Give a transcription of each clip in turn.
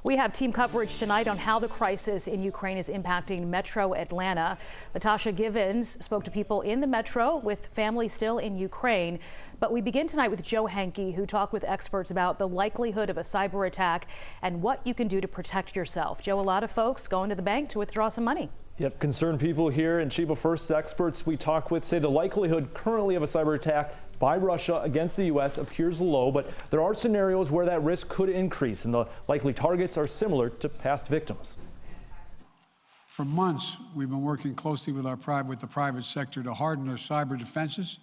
We have team coverage tonight on how the crisis in Ukraine is impacting Metro Atlanta. Latasha Givens spoke to people in the metro with families still in Ukraine. But we begin tonight with Joe Hankey, who talked with experts about the likelihood of a cyber attack and what you can do to protect yourself. Joe, a lot of folks going to the bank to withdraw some money. Yep, concerned people here and Chiba First experts we talk with say the likelihood currently of a cyber attack by Russia against the U.S. appears low, but there are scenarios where that risk could increase, and the likely targets are similar to past victims. For months, we've been working closely with the private sector to harden their cyber defenses,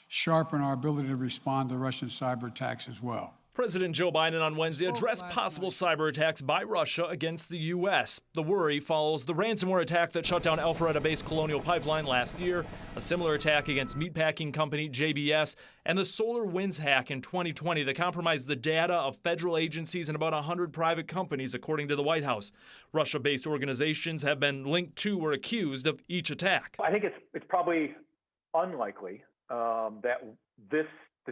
sharpen our ability to respond to Russian cyber attacks as well. President Joe Biden on Wednesday addressed possible cyber attacks by Russia against the U.S. The worry follows the ransomware attack that shut down Alpharetta-based Colonial Pipeline last year, a similar attack against meatpacking company JBS, and the SolarWinds hack in 2020 that compromised the data of federal agencies and about 100 private companies, according to the White House. Russia-based organizations have been linked to or accused of each attack. I think it's probably unlikely that this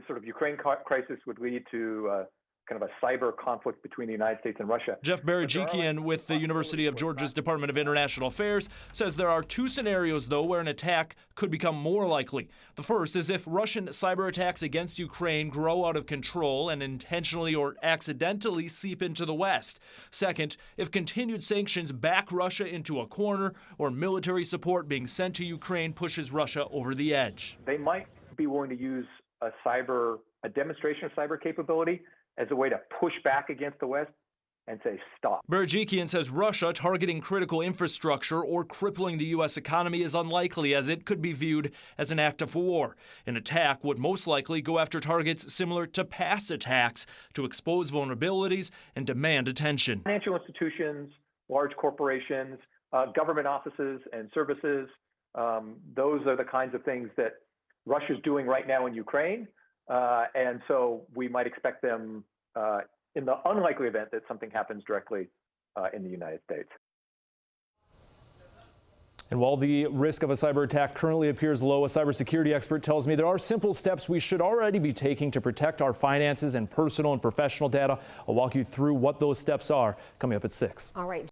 sort of Ukraine crisis would lead to kind of a cyber conflict between the United States and Russia. Jeff Barajikian with the University of Georgia's Department of International Affairs says there are two scenarios, though, where an attack could become more likely. The first is if Russian cyber attacks against Ukraine grow out of control and intentionally or accidentally seep into the West. Second, if continued sanctions back Russia into a corner or military support being sent to Ukraine pushes Russia over the edge. They might be willing to use a demonstration of cyber capability as a way to push back against the West and say stop. Barajikian says Russia targeting critical infrastructure or crippling the U.S. economy is unlikely, as it could be viewed as an act of war. An attack would most likely go after targets similar to past attacks to expose vulnerabilities and demand attention. Financial institutions, large corporations, government offices and services, those are the kinds of things that Russia's doing right now in Ukraine, and so we might expect them in the unlikely event that something happens directly in the United States. And while the risk of a cyber attack currently appears low, a cybersecurity expert tells me there are simple steps we should already be taking to protect our finances and personal and professional data. I'll walk you through what those steps are coming up at 6. All right.